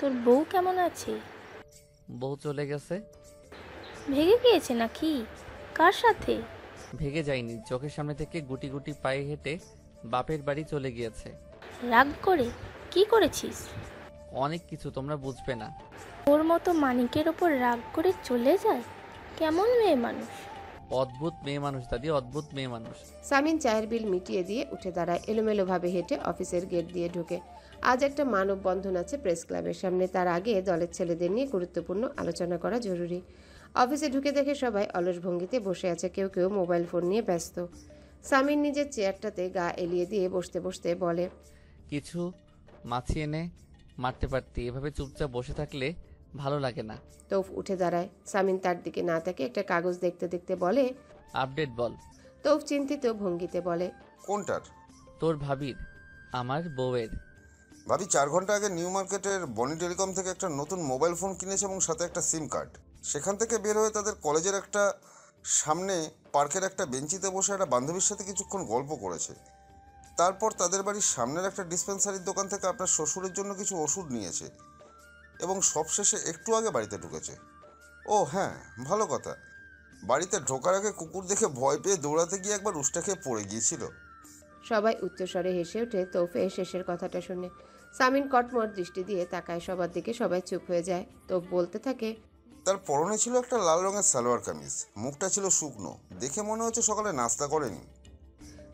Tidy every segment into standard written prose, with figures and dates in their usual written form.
তোর বউ কেমন আছে? বউ চলে গেছে। ভেগে গিয়েছে নাকি? কার সাথে? ভেগে যায়নি, চোখের সামনে থেকে গুটি গুটি পায়ে হেঁটে বাপের বাড়ি চলে গিয়েছে। রাগ করে? কি করেছিস? অনেক কিছু, তোমরা বুঝবে না। ওর মতো মানিকের ওপর রাগ করে চলে যায়? কেমন মেয়ে মানুষ! অদ্ভুত মেয়ে মানুষ দাদি, অদ্ভুত মেয়ে মানুষ। সামিন চায়ের বিল মিটিয়ে দিয়ে উঠে দাঁড়ায়, এলোমেলোভাবে হেঁটে অফিসের গেট দিয়ে ঢুকে। আজ একটা মানববন্ধন আছে প্রেস ক্লাবের সামনে, তার আগে দলের ছেলেদের নিয়ে গুরুত্বপূর্ণ আলোচনা করা জরুরি। অফিসে ঢুকে দেখে সবাই অলস ভঙ্গিতে বসে আছে, কেউ কেউ মোবাইল ফোন নিয়ে ব্যস্ত। সামিন নিজের চেয়ারটাতে গা এলিয়ে দিয়ে বসতে বসতে বলে, কিছু মাছি এনে মারতে পারতি, এভাবে চুপচাপ বসে থাকলে ভালো লাগে না। তৌফ উঠে দাঁড়ায়। সামিন তার দিকে না তাকিয়ে একটা কাগজ দেখতে দেখতে বলে, আপডেট বল। তৌফ চিন্তিত ভঙ্গিতে বলে, কোনটার? তোর ভাবির, আমার বউয়ের। ভাবি 4 ঘন্টা আগে নিউ মার্কেটের বনি টেলিকম থেকে একটা নতুন মোবাইল ফোন কিনেছে এবং সাথে একটা সিম কার্ড। সেখান থেকে বের হয়ে তাদের কলেজের একটা সামনে পার্কের একটা বেঞ্চিতে বসে একটা বান্ধবীর সাথে কিছুক্ষণ গল্প করেছে। তারপর তাদের বাড়ির সামনের একটা ডিসপেন্সারির দোকান থেকে আপনার শ্বশুরের জন্য কিছু ওষুধ নিয়েছে এবং সবশেষে একটু আগে বাড়িতে ঢুকেছে। ও হ্যাঁ, ভালো কথা, বাড়িতে ঢোকার আগে কুকুর দেখে ভয় পেয়ে দৌড়াতে গিয়ে একবার উষ্টা খেয়ে পড়ে গিয়েছিল। সবাই উচ্চস্বরে হেসে ওঠে তৌফের শেষের কথাটা শুনে। সামিন কটমট দৃষ্টি দিয়ে তাকায় সবার দিকে, সবাই চুপ হয়ে যায়। তৌফ বলতে থাকে, তার পরনে ছিল একটা লাল রঙের সালোয়ার কামিজ, মুখটা ছিল শুকনো, দেখে মনে হচ্ছে সকালে নাস্তা করেনি।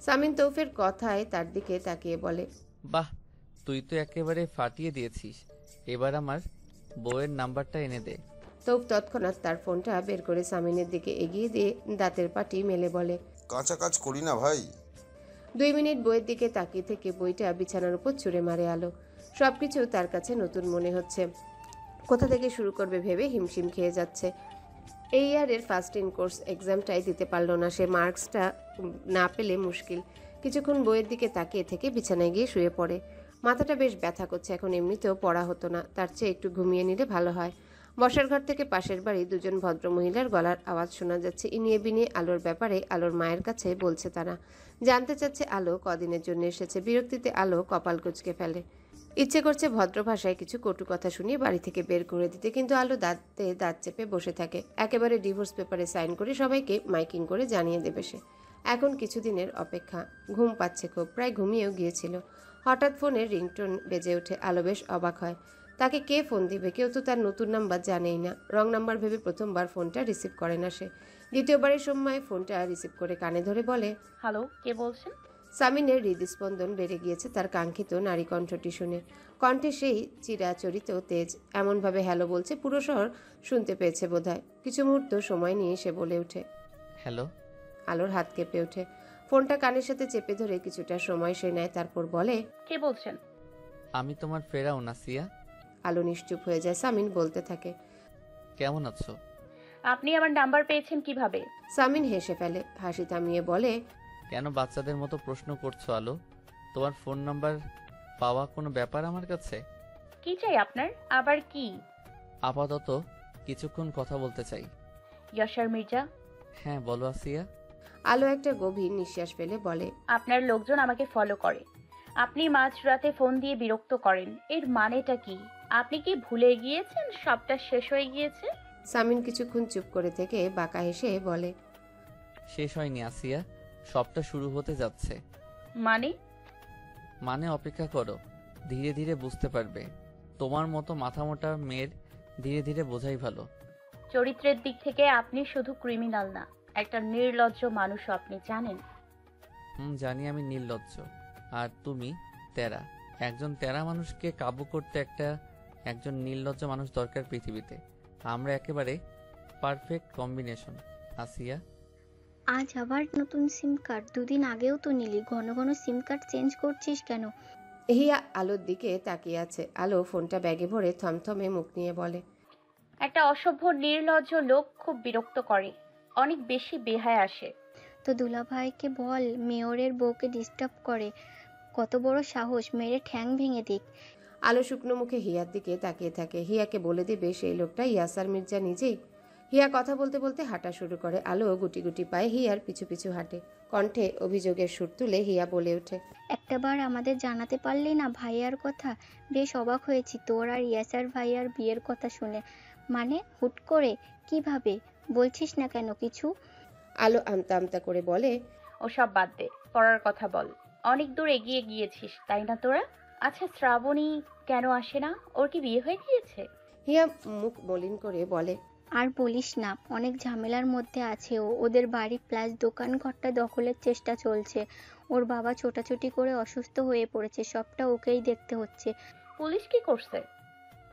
সামিন তৌফের কথায় তার দিকে তাকিয়ে বলে, বাহ, তুই তো একেবারে ফাটিয়ে দিয়েছিস। এবার আমার বউয়ের নাম্বারটা এনে দে। তৌফ তৎক্ষণাৎ তার ফোনটা বের করে সামিনের দিকে এগিয়ে দিয়ে দাঁতের পাটি মেলে বলে, কাঁচা কাজ করি না ভাই। 2 মিনিট বইয়ের দিকে তাকিয়ে থেকে বইটা বিছানার উপর ছুঁড়ে মারে আলো। সবকিছু তার কাছে নতুন মনে হচ্ছে। কোথা থেকে শুরু করবে ভেবে হিমশিম খেয়ে যাচ্ছে। এই ইয়ারের ফার্স্ট ইন কোর্স এক্সামটাই দিতে পারল না সে, মার্কসটা না পেলে মুশকিল। কিছুক্ষণ বইয়ের দিকে তাকিয়ে থেকে বিছানায় গিয়ে শুয়ে পড়ে। মাথাটা বেশ ব্যথা করছে, এখন এমনিতেও পড়া হতো না, তার চেয়ে একটু ঘুমিয়ে নিলে ভালো হয়। বসার ঘর থেকে পাশের বাড়ি দুজন ভদ্রমহিলার গলার আওয়াজ শোনা যাচ্ছে। ইনিয়ে বিনিয়ে আলোর ব্যাপারে আলোর মায়ের কাছে বলছে তারা। জানতে চাচ্ছে আলো কদিনের জন্য এসেছে। বিরক্তিতে আলো কপাল কুঁচকে ফেলে। ইচ্ছে করছে ভদ্র ভাষায় কিছু কটু কথা শুনিয়ে বাড়ি থেকে বের করে দিতে, কিন্তু আলো দাঁতে দাঁত চেপে বসে থাকে। একেবারে ডিভোর্স পেপারে সাইন করে সবাইকে মাইকিং করে জানিয়ে দেবে সে। এখন কিছুদিনের অপেক্ষা। ঘুম পাচ্ছে খুব, প্রায় ঘুমিয়েও গিয়েছিল। হঠাৎ ফোনের রিংটোন বেজে ওঠে। আলো বেশ অবাক হয়। তাকে কে ফোন দিবে? কেউ তো তার নতুন নাম্বার জানেই না। রং নাম্বার ভেবে প্রথমবার ফোনটা রিসিভ করে না সে। দ্বিতীয়বারের সময় ফোনটা রিসিভ করে কানে ধরে বলে, হ্যালো, কে বলছেন? সামিনের হৃদস্পন্দন বেড়ে গিয়েছে তার কাঙ্ক্ষিত নারী কণ্ঠটি শুনে। কণ্ঠে সেই চিরাচরিত তেজ, এমনভাবে হ্যালো বলছে পুরো শহর শুনতে পেয়েছে বোধহয়। কিছু মুহূর্ত সময় নিয়ে সে বলে ওঠে, হ্যালো। আলোর হাত কেঁপে ওঠে। ফোনটা কানের সাথে চেপে ধরে কিছুটা সময় সে নেয়, তারপর বলে, কে বলছেন? আমি তোমার ফেরাউন আসিয়া। আলো নিশ্চুপ হয়ে যায়। সামিন বলতে থাকে, কেমন আছো? আপনি আমার নাম্বার পেয়েছেন কিভাবে? সামিন হেসে ফেলে, হাসি থামিয়ে বলে, কেন বাচ্চাদের মতো প্রশ্ন করছো আলো? তোমার ফোন নাম্বার পাওয়া কোনো ব্যাপার আমার কাছে? কি চাই আপনার? আবার কি? আপাতত কিছুক্ষণ কথা বলতে চাই। ইয়াশার মির্জা। হ্যাঁ বলো আসিয়া। আলো একটা গভীর নিঃশ্বাস ফেলে বলে, আপনার লোকজন আমাকে ফলো করে। আপনি মাঝরাতে ফোন দিয়ে বিরক্ত করেন, এর মানেটা কি? আপনি কি ভুলে গিয়েছেন সবটা শেষ হয়ে গিয়েছে? সামিন কিছুক্ষণ চুপ করে থেকে বাঁকা হেসে বলে, শেষ হয়নি আসিয়া, সবটা শুরু হতে যাচ্ছে। মানে? মানে অপেক্ষা করো, ধীরে ধীরে বুঝতে পারবে। তোমার মতো মাথামোটা মেয়ের ধীরে ধীরে বোঝাই ভালো। চরিত্রের দিক থেকে আপনি শুধু ক্রিমিনাল না, একটা নির্লজ্জ মানুষও আপনি জানেন। জানি আমি নির্লজ্জ, আর তুমি তেরা। একজন তেরা মানুষকে কাবু করতে একজন নির্লজ্জ মানুষ দরকার পৃথিবীতে। আমরা একেবারে পারফেক্ট কম্বিনেশন আসিয়া। আজ আবার নতুন সিম কার্ড? 2 দিন আগেও তো নিলি, ঘন ঘন সিম কার্ড চেঞ্জ করছিস কেন? হিয়া আলোর দিকে তাকিয়ে আছে। আলো ফোনটা ব্যাগে ভরে থমথমে মুখ নিয়ে বলে, একটা অসভ্য নির্লজ্জ লোক খুব বিরক্ত করে, অনেক বেশি বেহায় আসে। তো দুলাভাইকে বল মেয়রের বউকে ডিস্টার্ব করে। কত বড় সাহস, মেরে ঠ্যাং ভেঙে দিক। আলো শুকনো মুখে হিয়ার দিকে তাকিয়ে থাকে। হিয়াকে বলে দেবে সেই লোকটা ইয়াসার মির্জা নিজেই। হিয়া কথা বলতে বলতে হাঁটা শুরু করে। আলো গুটি গুটি পায়ে হিয়ার পিছু পিছু হাঁটে। কণ্ঠে অভিযোগের সুর তুলে হিয়া বলে ওঠে, একটাবার আমাদের জানাতে পারলি না ভাইয়ার কথা? বেশ অবাক হয়েছি তোর আর ইয়াসার ভাইয়ার বিয়ের কথা শুনে। মানে হুট করে? কিভাবে? বলছিস না কেন কিছু? আলো আমতা আমতা করে বলে, ওসব বাদ দে, পড়ার কথা বল। অনেক দূর এগিয়ে গিয়েছিস তাই না তোরা? আচ্ছা, শ্রাবণী কেন আসে না? ওর কি বিয়ে হয়ে গিয়েছে? হিয়া মুখ মলিন করে বলে, আর বলিস না, অনেক ঝামেলার মধ্যে আছে ও। ওদের বাড়ি প্লাস দোকান ঘরটা দখলের চেষ্টা চলছে। ওর বাবা ছোটাছুটি করে অসুস্থ হয়ে পড়েছে, সবটা ওকেই দেখতে হচ্ছে। পুলিশ কি করছে?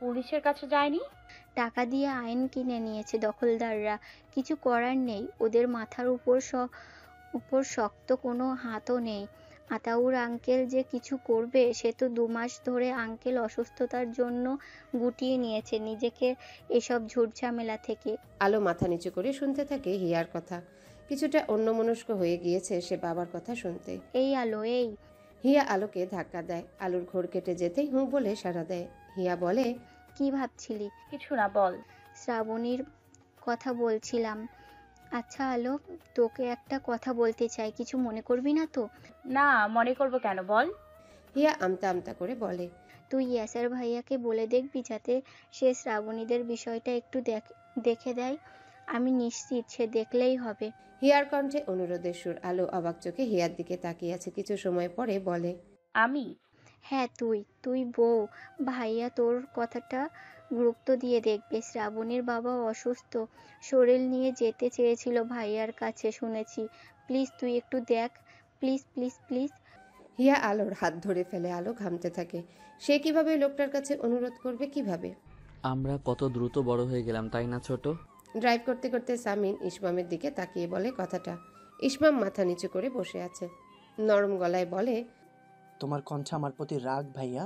পুলিশের কাছে যায়নি? টাকা দিয়ে আইন কিনে নিয়েছে দখলদাররা। কিছু করার নেই, ওদের মাথার উপর শক্ত কোনো হাতও নেই। আতাউর আঙ্কেল যে কিছু করবে সে তো 2 মাস ধরে আঙ্কেল অসুস্থতার জন্য গুটিয়ে নিয়েছে নিজেকে এসব ঝুটঝামেলা থেকে। আলো মাথা নিচু করে শুনতে থাকে হিয়ার কথা। কিছুটা অন্যমনস্ক হয়ে গিয়েছে সে বাবার কথা শুনতে। এই আলো, এই। হিয়া আলোকে ধাক্কা দেয়। আলোর ঘোর কেটে যেতেই হুঁ বলে সাড়া দেয়। হিয়া বলে, কি ভাবছিলি? কিছু না, বল। শ্রাবণীর কথা বলছিলাম। আচ্ছা আলো, তোকে একটা কথা বলতে চাই, কিছু মনে করবি না তো? না, মনে করব কেন, বল। হিয়া আমতা আমতা করে বলে, তুই ইয়াসার ভাইয়াকে বলে দেখবি যাতে সে শ্রাবণীদের বিষয়টা একটু দেখে দেয়। আমি নিশ্চিত সে দেখলেই হবে। হিয়ার কণ্ঠে অনুরোধের সুর। আলো অবাক চোখে হিয়ার দিকে তাকিয়ে আছে। কিছু সময় পরে বলে, আমি? হ্যাঁ তুই বউ। ভাইয়া তোর কথাটা গুরুত্ব দিয়ে দেখবে। শ্রাবণীর বাবা অসুস্থ, শরীর নিয়ে যেতে চেয়েছিল ভাইয়ার কাছে শুনেছি। প্লিজ তুই একটু দেখ, প্লিজ প্লিজ প্লিজ। হিয়া আলোর হাত ধরে ফেলে। আলো ঘামতে থাকে। সে কিভাবে লোকটার কাছে অনুরোধ করবে? কিভাবে? আমরা কত দ্রুত বড় হয়ে গেলাম তাই না ছোট? ড্রাইভ করতে করতে সামিন ইসমামের দিকে তাকিয়ে বলে কথাটা। ইসমাম মাথা নিচু করে বসে আছে। নরম গলায় বলে, তোমার কণ্ঠে আমার প্রতি রাগ ভাইয়া।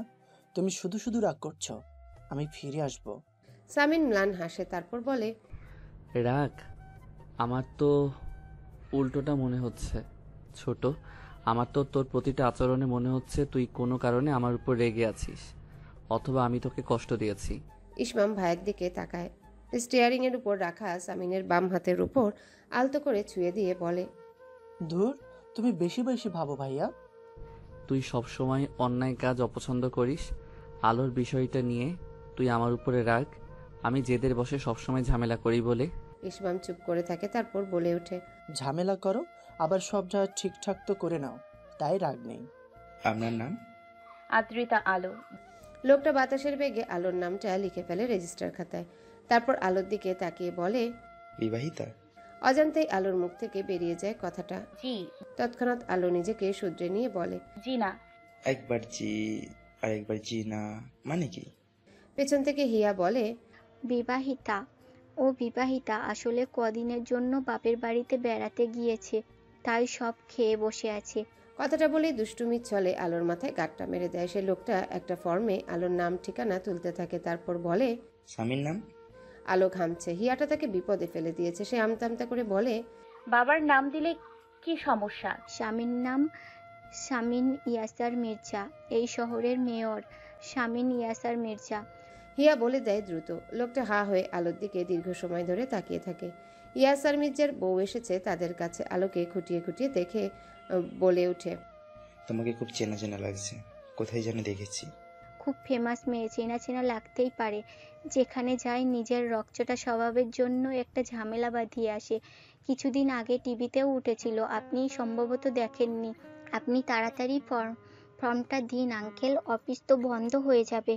তুমি শুধু শুধু রাগ করছো। আমি ফিরে আসবো। সামিন ম্লান হাসে, তারপর বলে, রাগ? আমার তো উল্টোটা মনে হচ্ছে ছোট। আমার তো তোর প্রতিটা আচরণে মনে হচ্ছে তুই কোনো কারণে আমার উপর রেগে আছিস, অথবা আমি তোকে কষ্ট দিয়েছি। ইসমাম ভাইয়ের দিকে তাকায়। স্টিয়ারিং এর উপর রাখা সামিনের বাম হাতের উপর আলতো করে ছুঁয়ে দিয়ে বলে, ধুর, তুমি বেশি বেশি ভাবো ভাইয়া। তুই সবসময় অন্যায় কাজ অপছন্দ করিস। আলোর বিষয়টা নিয়ে তুই আমার উপরে রাগ। আমি জেদের বসে সবসময় ঝামেলা করি বলে। ইসমাম চুপ করে থাকে, তারপর বলে ওঠে, ঝামেলা করো, আবার সব যা ঠিকঠাক তো করে নাও, তাই রাগ নেই। আপনার নাম? আদ্রিতা আলো। লোকটা বাতাসের বেগে আলোর নামটা লিখে ফেলে রেজিস্টার খাতায়। তারপর আলোর দিকে তাকিয়ে বলে, বিবাহিতা? অজান্তেই আলোর মুখ থেকে বেরিয়ে যায় কথাটা। জি। তৎক্ষণাৎ আলো নিজেকে শুধরে নিয়ে বলে, জি না। একবার জি আর একবার জি না মানে কি? পেছন থেকে হিয়া বলে, বিবাহিতা। ও বিবাহিতা, আসলে কদিনের জন্য বাপের বাড়িতে বেড়াতে গিয়েছে, তাই সব খেয়ে বসে আছে। কথাটা বলেই দুষ্টুমির ছলে আলোর মাথায় গাঁটটা মেরে দেয়। সে লোকটা একটা ফর্মে আলোর নাম ঠিকানা তুলতে থাকে, তারপর বলে, স্বামীর নাম? আলো ঘামছে। হিয়াটা তাকে বিপদে ফেলে দিয়েছে। সে আমতা আমতা করে বলে, বাবার নাম দিলে কি সমস্যা? স্বামীর নাম শামীন ইয়াসার মির্জা, এই শহরের মেয়র শামীন ইয়াসার মির্জা। হিয়া বলে দেয় দ্রুত। লোকটা হা হয়ে আলোর দিকে দীর্ঘ সময় ধরে তাকিয়ে থাকে। ইয়াসার মির্জার বউ এসেছে তাদের কাছে। আলোকে খুঁটিয়ে খুঁটিয়ে দেখে বলে ওঠে, তোমাকে খুব চেনা চেনা লাগছে, কোথায় যেন দেখেছি। খুব ফেমাস মেয়ে, চেনা চেনা লাগতেই পারে। যেখানে যায় নিজের রকচটা স্বভাবের জন্য একটা ঝামেলা বাঁধিয়ে আসে। কিছুদিন আগে টিভিতেও উঠেছিল, আপনি সম্ভবত দেখেননি। আপনি তাড়াতাড়ি ফর্মটা দিন আঙ্কেল, অফিস তো বন্ধ হয়ে যাবে।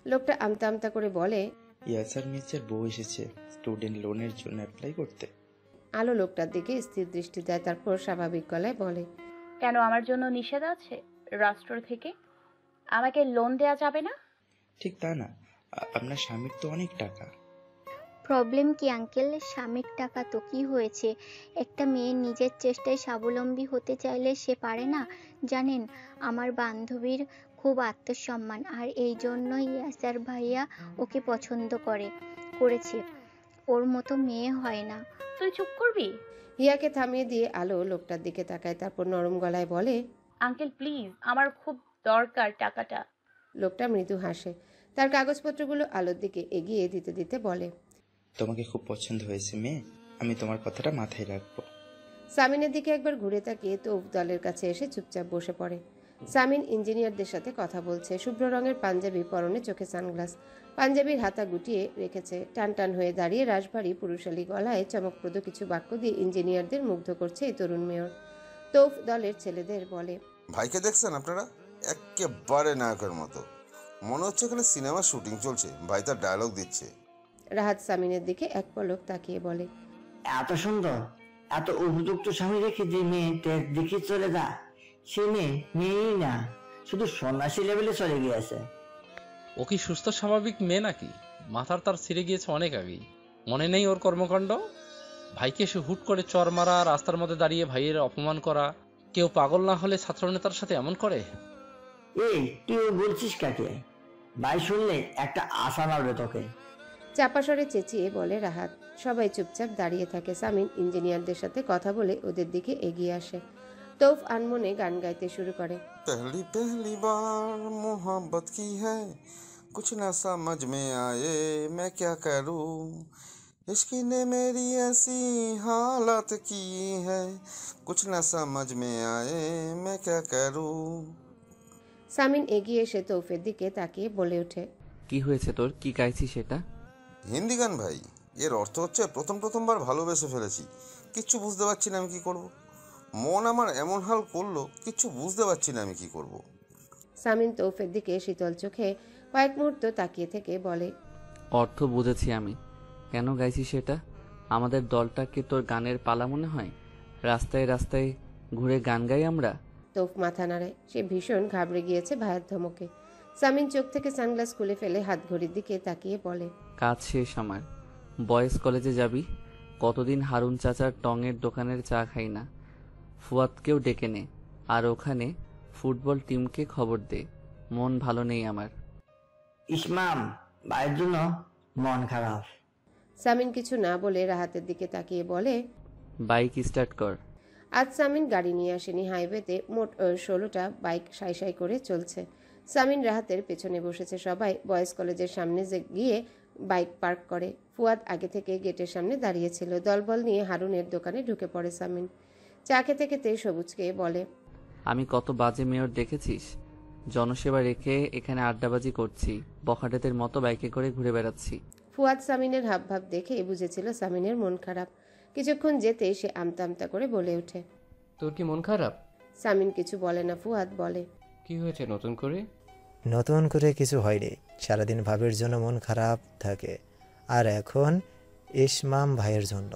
লোকটা আমতা আমতা করে বলে, ইয়াসার মির্জার বউ এসেছে স্টুডেন্ট লোনের জন্য অ্যাপ্লাই করতে। আলো লোকটার দিকে স্থির দৃষ্টি দেয়, তারপর স্বাভাবিক গলায় বলে, কেন, আমার জন্য নিষেধ আছে রাষ্ট্র থেকে? আমাকে লোন দেয়া যাবে না? ঠিক তা না, আপনার স্বামীর তো অনেক টাকা। প্রবলেম কি আঙ্কেল? স্বামীর টাকা তো কি হয়েছে? একটা মেয়ে নিজের চেষ্টায় স্বাবলম্বী হতে চাইলে সে পারে না? জানেন, আমার বান্ধবীর খুব আত্মসম্মান, আর এই জন্যই ইয়াসার ভাইয়া ওকে পছন্দ করেছে। ওর মতো মেয়ে হয় না। তুই চুপ করবি? হিয়াকে থামিয়ে দিয়ে আলো লোকটার দিকে তাকায়, তারপর নরম গলায় বলে, আঙ্কেল প্লিজ, আমার খুব দরকার টাকাটা। লোকটা মৃদু হাসে। তার কাগজপত্রগুলো আলোর দিকে এগিয়ে দিতে দিতে বলে, তোমাকে খুব পছন্দ হয়েছে মেয়ে, আমি তোমার কথাটা মাথায় রাখবো। সামিনের দিকে একবার ঘুরে তাকিয়ে তৌফ দলের কাছে এসে চুপচাপ বসে পড়ে। সামিন ইঞ্জিনিয়ারদের সাথে কথা বলছে। শুভ্র রঙের পাঞ্জাবি, পরনে চোখে সানগ্লাস, পাঞ্জাবির হাতা গুটিয়ে রেখেছে। টান টান হয়ে দাঁড়িয়ে রাশভারী পুরুষালী গলায় চমকপ্রদ কিছু বাক্য দিয়ে ইঞ্জিনিয়ারদের মুগ্ধ করছে এই তরুণ মেয়র। তৌফ দলের ছেলেদের বলে, ভাইকে দেখছেন আপনারা? একেবারে নায়কের মতো, মনে হচ্ছে এখানে সিনেমার শুটিং চলছে। ভাই তার ডায়লগ দিচ্ছে। রাহাত সামিনের দিকে এক পলক তাকিয়ে বলে, এত সুন্দর, এত উপযুক্ত স্বামী রেখে যে মেয়ে তেজ দেখে চলে যা, সে মেয়েই না, শুধু সন্ন্যাসী লেভেলে চলে গিয়েছে। ও কি সুস্থ স্বাভাবিক মেয়ে নাকি? মাথার তার ছিঁড়ে গিয়েছে অনেক আগেই। মনে নেই ওর কর্মকাণ্ড? ভাইকে এসে হুট করে চর মারা, রাস্তার মধ্যে দাঁড়িয়ে ভাইয়ের অপমান করা। কেউ পাগল না হলে ছাত্রনেতার সাথে এমন করে? এই তুই বলছিস কাকে? ভাই শুনলে একটা আশা মারবে তোকে। চাপাসরে চেঁচিয়ে বলে রাহাত। সবাই চুপচাপ দাঁড়িয়ে থাকে। সামিন ইঞ্জিনিয়ারদের সাথে কথা বলে ওদের দিকে এগিয়ে আসে। তৌফ আনমনে গান গাইতে শুরু করে। पहली पहली बार मोहब्बत की है, कुछ ना समझ में आए मैं क्या करूं, इश्क ने मेरी ऐसी हालत की है, कुछ ना समझ में आए मैं क्या करूं। সামিন এগিয়ে এসে তৌফের দিকে তাকিয়ে বলে ওঠে, কি হয়েছে তোর? কি গাইছিস সেটা? হিন্দি গান ভাই। এর অর্থ হচ্ছে প্রথমবার ভালোবেসে ফেলেছি, কিচ্ছু বুঝতে পারছি না আমি কি করব। মন আমার এমন হাল করলো, কিচ্ছু বুঝতে পারছি না আমি কি করব। সামিন তৌফের দিকে শীতল চোখে কয়েক মুহূর্ত তাকিয়ে থেকে বলে, অর্থ বুঝেছি আমি। কেন গাইছিস সেটা? আমাদের দলটাকে তোর গানের পালা মনে হয়? রাস্তায় রাস্তায় ঘুরে গান গাই আমরা? তৌফ মাথা নাড়ে। সে ভীষণ ঘাবড়ে গিয়েছে ভাইয়ের ধমকে। সামিন চোখ থেকে সানগ্লাস খুলে ফেলে হাত ঘড়ির দিকে তাকিয়ে বলে, কাজ শেষ আমার। বয়েজ কলেজে যাবি? কতদিন হারুন চাচার টঙের দোকানের চা খাই না। ফুয়াদকেও ডেকে নে, আর ওখানে ফুটবল টিমকে খবর দে। মন ভালো নেই আমার। ইসমাম, ভাইয়ের জন্য মন খারাপ। সামিন কিছু না বলে রাহাতের দিকে তাকিয়ে বলে, বাইক স্টার্ট কর। আজ সামিন গাড়ি নিয়ে আসেনি। হাইওয়েতে মোট 16টা বাইক সাই সাই করে চলছে। সামিন রাহাতের পেছনে বসেছে। সবাই বয়েজ কলেজের সামনে গিয়ে বাইক পার্ক করে। ফুয়াদ আগে থেকে গেটের সামনে দাঁড়িয়েছিল। দলবল নিয়ে হারুনের দোকানে ঢুকে পড়ে সামিন। চা খেতে খেতে সবুজকে বলে, আমি কত বাজে মেয়র দেখেছিস? জনসেবা রেখে এখানে আড্ডাবাজি করছি, বখাটেদের মতো বাইকে করে ঘুরে বেড়াচ্ছি। ফুয়াদ সামিনের হাবভাব দেখে বুঝেছিল সামিনের মন খারাপ। কিছুক্ষণ যেতে সে আমতা আমতা করে বলে ওঠে, তোর কি মন খারাপ? সামিন কিছু বলে না। ফুয়াদ বলে, কি হয়েছে নতুন করে? নতুন করে কিছু হয়নি, সারাদিন ভাবির জন্য মন খারাপ থাকে, আর এখন ইসমাম ভাইয়ের জন্য।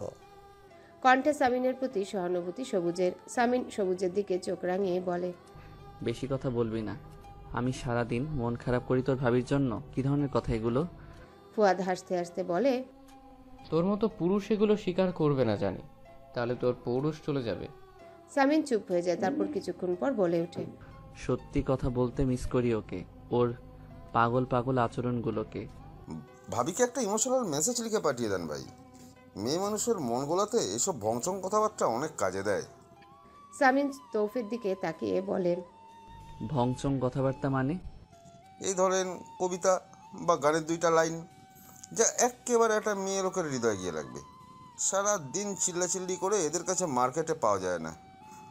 কণ্ঠে সামিনের প্রতি সহানুভূতি সবুজের। সামিন সবুজের দিকে চোখ রাঙিয়ে বলে, বেশি কথা বলবি না। আমি সারাদিন মন খারাপ করি তোর ভাবির জন্য? কি ধরনের কথা এগুলো? ফুয়াদ হাসতে হাসতে বলে, তোর মতো পুরুষ এগুলো স্বীকার করবে না জানি, তাহলে তোর পৌরুষ চলে যাবে। সামিন চুপ হয়ে যায়। তারপর কিছুক্ষণ পর বলে ওঠে, সত্যি কথা বলতে মিস করি ওকে, ওর পাগল পাগল আচরণগুলোকে। ভাবিকে একটা ইমোশনাল মেসেজ লিখে পাঠিয়ে দেন ভাই। মেয়ে মানুষের মন গোলাতে এসব ভংচং কথাবার্তা অনেক কাজে দেয়। সামিন তৌফের দিকে তাকিয়ে বলে, ভংচং কথাবার্তা মানে? এই ধরেন কবিতা বা গানের 2টা লাইন, যা একেবারে একটা মেয়ে লোকের হৃদয় গিয়ে লাগবে। সারা দিন চিল্লাচিল্লি করে এদের কাছে মার্কেটে পাওয়া যায় না,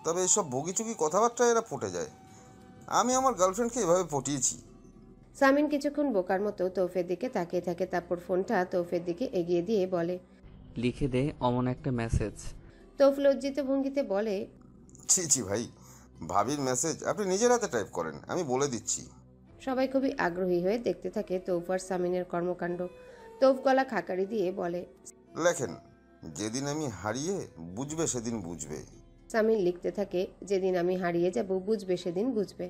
তবে এসব ভুগিচুগি কথাবার্তা এরা পটে যায়। আমি আমার গার্লফ্রেন্ডকে এভাবে পটিয়েছি। সামিন কিছুক্ষণ বোকার মতো তৌফের দিকে তাকিয়ে থাকে। তারপর ফোনটা তৌফের দিকে এগিয়ে দিয়ে বলে, লিখে দে অমন একটা মেসেজ। তৌফ লজ্জিত ভঙ্গিতে বলে, ছি ভাই, ভাবির মেসেজ আপনি নিজের হাতে টাইপ করেন, আমি বলে দিচ্ছি। সবাই খুবই আগ্রহী হয়ে দেখতে থাকে তৌফ আর সামিনের কর্মকাণ্ড। তৌফ গলা খাকারি দিয়ে বলে, লেখেন, যেদিন আমি হারিয়ে বুঝবে সেদিন বুঝবে। সামিন লিখতে থাকে, যেদিন আমি হারিয়ে যাব বুঝবে সেদিন বুঝবে।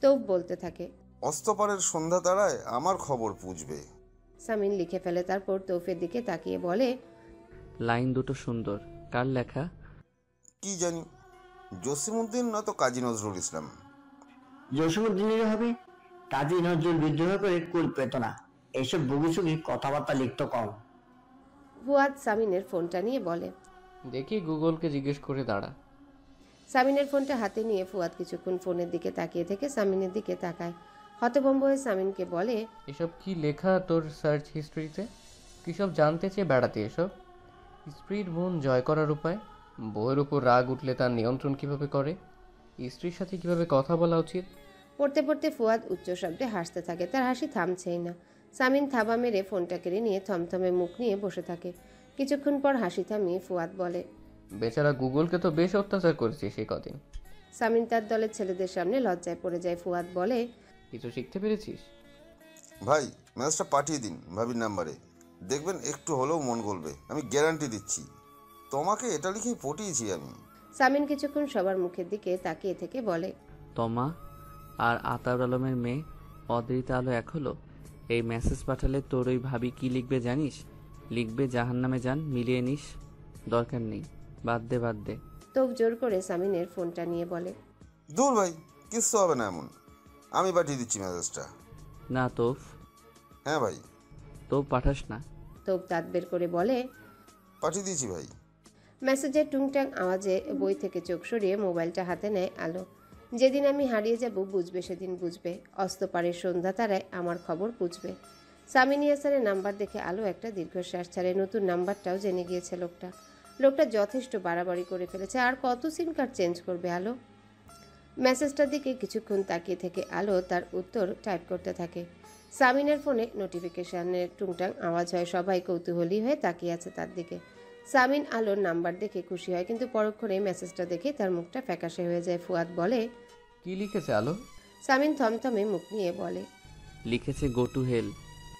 তৌফ বলতে থাকে, অস্তপারের সন্ধ্যা তারায় আমার খবর পুঁজবে। সামিন লিখে ফেলে। তারপর তৌফের দিকে তাকিয়ে বলে, লাইন দুটো সুন্দর, কার লেখা? কি জানি, জসিমউদ্দিন নয়তো কাজী নজরুল ইসলাম। জসিমউদ্দিনের হবে। কাজী নজরুল বিদ্রোহ করে কুল পেত না, এইসব বুগুসুগি কথাবার্তা লিখতো কম। ফুয়াদ সামিনের ফোনটা নিয়ে বলে, দেখি গুগলকে জিজ্ঞেস করে দাঁড়া। সামিনের ফোনটা হাতে নিয়ে ফুয়াদ কিছুক্ষণ ফোনের দিকে তাকিয়ে থেকে সামিনের দিকে তাকায়। হতভম্ব হয়ে সামিনকে বলে, এসব কি লেখা তোর সার্চ হিস্ট্রিতে? কিসব জানতে চেয়ে বেড়াতে এসব? স্ত্রীর মন জয় করার উপায়, বউয়ের উপর রাগ উঠলে তার নিয়ন্ত্রণ কিভাবে করে, স্ত্রীর সাথে কিভাবে কথা বলা উচিত। পড়তে পড়তে ফুয়াদ উচ্চ শব্দে হাসতে থাকে, তার হাসি থামছেই না। সামিন থাবা মেরে ফোনটা কেড়ে নিয়ে থমথমে মুখ নিয়ে বসে থাকে। কিছুক্ষণ পর হাসি থামিয়ে ফুয়াদ বলে, বেচারা গুগলকে তো বেশ অত্যাচার করেছে সেই কদিন। সামিন তার দলের ছেলেদের সামনে লজ্জায় পড়ে যায়। ফুয়াদ বলে, কিছু শিখতে পেরেছিস? ভাই মেসেজটা পাঠিয়ে দিন ভাবির নাম্বারে, দেখবেন একটু হলেও মন গলবে, আমি গ্যারান্টি দিচ্ছি। তোমাকে এটা লিখেই পটিয়েছি আমি। সামিন কিছুক্ষণ সবার মুখের দিকে তাকিয়ে থেকে বলে, তমা আর আতাউর আলমের মেয়ে অদ্রিতা আলো এক হলো। এই মেসেজ পাঠালে তোর ওই ভাবি কি লিখবে জানিস? লিখবে জাহান্নামে যান, মিলিয়ে নিস। দরকার নেই, বাদ দে। তোপ জোর করে সামিনের ফোনটা নিয়ে বলে, দূর ভাই, কিচ্ছু হবে না এমন, আমি পাঠিয়ে দিচ্ছি মেসেজটা। না তোফ। হ্যাঁ ভাই। তোপ পাঠাস না। তোপ দাঁত বের করে বলে, পাঠিয়ে দিয়েছি ভাই। মেসেজের টুংটাং আওয়াজে বই থেকে চোখ সরিয়ে মোবাইলটা হাতে নেয় আলো। যেদিন আমি হারিয়ে যাব বুঝবে, সেদিন বুঝবে। অস্তপারের সন্ধ্যা তারায় আমার খবর বুঝবে। সামিন ইয়াসানের নাম্বার দেখে আলো একটা দীর্ঘশ্বাস ছাড়ে। নতুন নাম্বারটাও জেনে গিয়েছে লোকটা যথেষ্ট বাড়াবাড়ি করে ফেলেছে। আর কত সিম কার্ড চেঞ্জ করবে আলো? মেসেজটার দিকে কিছুক্ষণ তাকিয়ে থেকে আলো তার উত্তর টাইপ করতে থাকে। সামিনের ফোনে নোটিফিকেশনের টুংটাং আওয়াজ হয়। সবাই কৌতূহলী হয়ে তাকিয়ে আছে তার দিকে। সামিন আলোর নাম্বার দেখে খুশি হয়, কিন্তু পরক্ষণে মেসেজটা দেখে তার মুখটা ফ্যাকাশে হয়ে যায়। ফুয়াদ বলে, কি লিখেছে আলো? সামিন থমথমে মুখ নিয়ে বলে, লিখেছে গো টু হেল।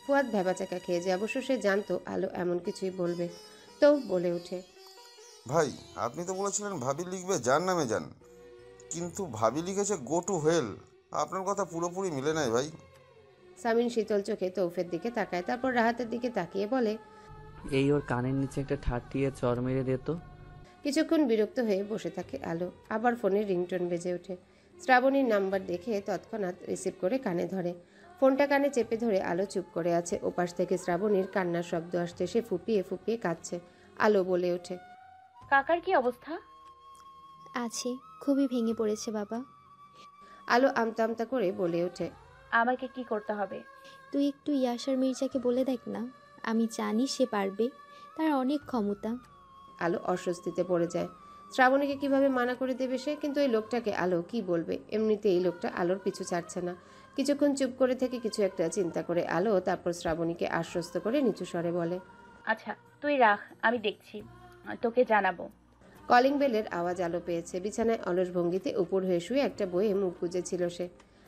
ফুয়াদ ভেবাচাকা খেয়ে যায়। অবশ্য সে জানতো আলো এমন কিছুই বলবে। তো বলে ওঠে, ভাই আপনি তো বলেছিলেন ভাবি লিখবে জাহান্নামে যান, কিন্তু ভাবি লিখেছে গো টু হেল। আপনার কথা পুরোপুরি মিলে নাই ভাই। সামিন শীতল চোখে তৌফের দিকে তাকায়, তারপর রাহাতের দিকে তাকিয়ে বলে, এই ওর কানের নিচে একটা ঠাট্টিয়ে চর মেরে দিত। কিছুক্ষণ বিরক্ত হয়ে বসে থাকে আলো। আবার ফোনের রিংটোন বেজে ওঠে। শ্রাবণীর নাম্বার দেখে তৎক্ষণাৎ রিসিভ করে কানে ধরে। ফোনটা কানে চেপে ধরে আলো চুপ করে আছে। ওপাশ থেকে শ্রাবণীর কান্নার শব্দ আসছে। সে ফুপিয়ে ফুপিয়ে কাঁদছে। আলো বলে ওঠে, কাকার কি অবস্থা? আছে, খুবই ভেঙে পড়েছে বাবা। আলো আমতা আমতা করে বলে ওঠে, আমাকে কি করতে হবে? তুই একটু ইয়াসার মির্জাকে বলে দেখ না, আমি জানি সে পারবে, তার অনেক ক্ষমতা। আলো অস্বস্তিতে পড়ে যায়। শ্রাবণীকে কিভাবে মানা করে দেবে সে? কিন্তু এই লোকটাকে আলো কি বলবে? এমনিতে এই লোকটা আলোর পিছু ছাড়ছে না। কিছুক্ষণ চুপ করে থেকে কিছু একটা চিন্তা করে আলো তারপর শ্রাবণীকে আশ্বস্ত করে নিচু স্বরে বলে, আচ্ছা তুই রাখ, আমি দেখছি, তোকে জানাবো। কলিং বেলের আওয়াজ আলো পেয়েছে। বিছানায় অলস ভঙ্গিতে উপর হয়ে শুয়ে একটা বইয়ে মুখ গুজেছিল সে।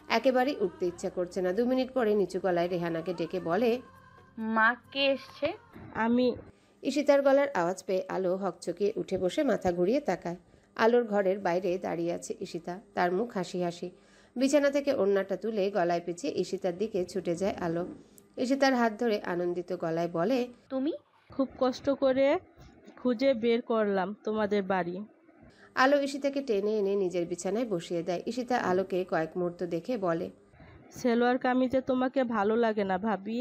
একেবারেই উঠতে ইচ্ছা করছে না। 2 মিনিট পরে নিচু গলায় রেহানাকে ডেকে বলে, মা কে এসছে? আমি। ঈশিতার গলার আওয়াজ পেয়ে আলো হকচকিয়ে উঠে বসে মাথা ঘুরিয়ে তাকায়। আলোর ঘরের বাইরে দাঁড়িয়ে আছে ঈশিতা, তার মুখ হাসি হাসি। বিছানা থেকে ওড়নাটা তুলে গলায় পেঁচিয়ে ঈশিতার দিকে ছুটে যায় আলো। ঈশিতার হাত ধরে আনন্দিত গলায় বলে, তুমি? খুব কষ্ট করে খুঁজে বের করলাম তোমাদের বাড়ি। আলো ঈশিতাকে টেনে এনে নিজের বিছানায় বসিয়ে দেয়। ঈশিতা আলোকে কয়েক মুহূর্ত দেখে বলে, সেলোয়ার কামিজে তোমাকে ভালো লাগে না ভাবি?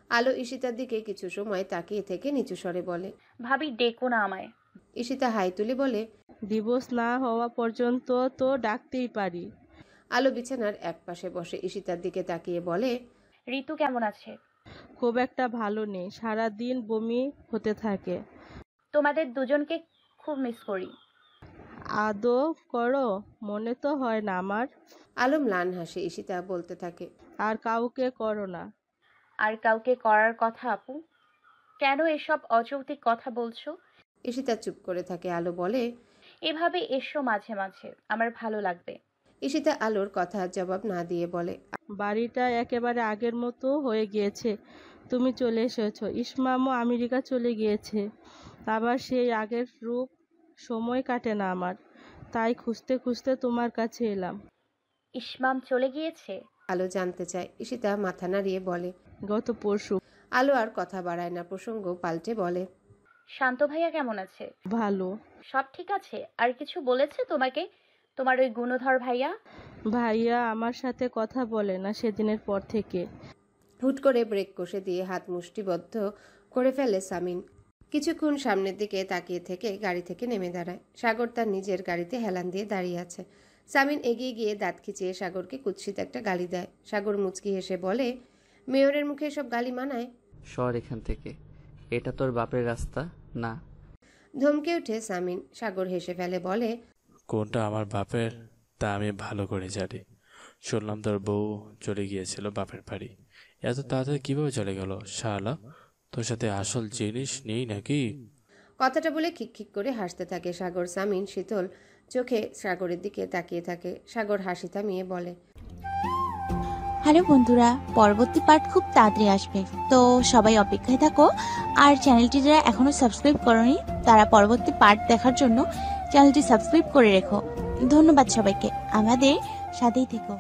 আলো ঈশিতার দিকে কিছু সময় তাকিয়ে থেকে নিচু স্বরে বলে, ভাবি ডেকো না আমায়। ঈশিতা হাই তুলে বলে, ডিভোর্স না হওয়া পর্যন্ত তো ডাকতেই পারি। আলো বিছানার এক পাশে বসে ঈশিতার দিকে তাকিয়ে বলে, ঋতু কেমন আছে? খুব একটা ভালো নেই, সারাদিন বমি হতে থাকে। তোমাদের দুজনকে খুব মিস করি। আদৌ করো? মনে তো হয় না আমার। আলো ম্লান হাসে। ঈশিতা বলতে থাকে, আর কাউকে করো না। আর কাউকে করার কথা আপু? কেন এসব অযৌক্তিক কথা বলছো? ঈশিতা চুপ করে থাকে। আলো বলে, এভাবে এসো মাঝে মাঝে, আমার ভালো লাগবে। ঈশিতা আলোর কথা জবাব না দিয়ে বলে, বাড়িটা একেবারে আগের মতো হয়ে গিয়েছে। তুমি চলে এসেছো, ইসমামও আমেরিকা চলে গিয়েছে, আবার সেই আগের রূপ। সময় কাটে না আমার, তাই খুঁজতে খুঁজতে তোমার কাছে এলাম। ইসমাম চলে গিয়েছে? আলো জানতে চায়। ঈশিতা মাথা নাড়িয়ে বলে, গত পরশু। আলো আর কথা বাড়ায় না, প্রসঙ্গ পাল্টে বলে, শান্ত ভাইয়া কেমন আছে? ভালো। সব ঠিক আছে? আর কিছু বলেছে তোমাকে তোমার ওই গুণধর ভাইয়া? ভাইয়া আমার সাথে কথা বলে না সেদিনের পর থেকে। হুট করে ব্রেক কষে দিয়ে হাত মুষ্টিবদ্ধ করে ফেলে সামিন। কিছুক্ষণ সামনের দিকে তাকিয়ে থেকে গাড়ি থেকে নেমে দাঁড়ায়। সাগর তার নিজের গাড়িতে হেলান দিয়ে দাঁড়িয়ে আছে। সামিন এগিয়ে গিয়ে দাঁত খিচিয়ে সাগরকে কুৎসিত একটা গালি দেয়। সাগর মুচকি হেসে বলে, মেয়রের মুখে সব গালি মানায়? সর এখান থেকে, এটা তোর বাপের রাস্তা না। ধমকে উঠে সামিন। সাগর হেসে ফেলে, বলে, কোনটা আমার বাপের তা আমি ভালো করে জানি। শুনলাম তোর বউ চলে গিয়েছিল বাপের বাড়ি। এত তাড়াতাড়ি কিভাবে চলে গেল শালা? তোর সাথে আসল জিনিস নেই নাকি? কথাটা বলে খিকখিক করে হাসতে থাকে সাগর। সামিন শীতল চোখে সাগরের দিকে তাকিয়ে থাকে। সাগর হাসি থামিয়ে বলে, হ্যালো বন্ধুরা, পরবর্তী পার্ট খুব তাড়াতাড়ি আসবে, তো সবাই অপেক্ষায় থাকো। আর চ্যানেলটি যারা এখনো সাবস্ক্রাইব করোনি তারা পরবর্তী পার্ট দেখার জন্য চ্যানেলটি সাবস্ক্রাইব করে রেখো। ধন্যবাদ সবাইকে, আমাদের সাথেই থেকো।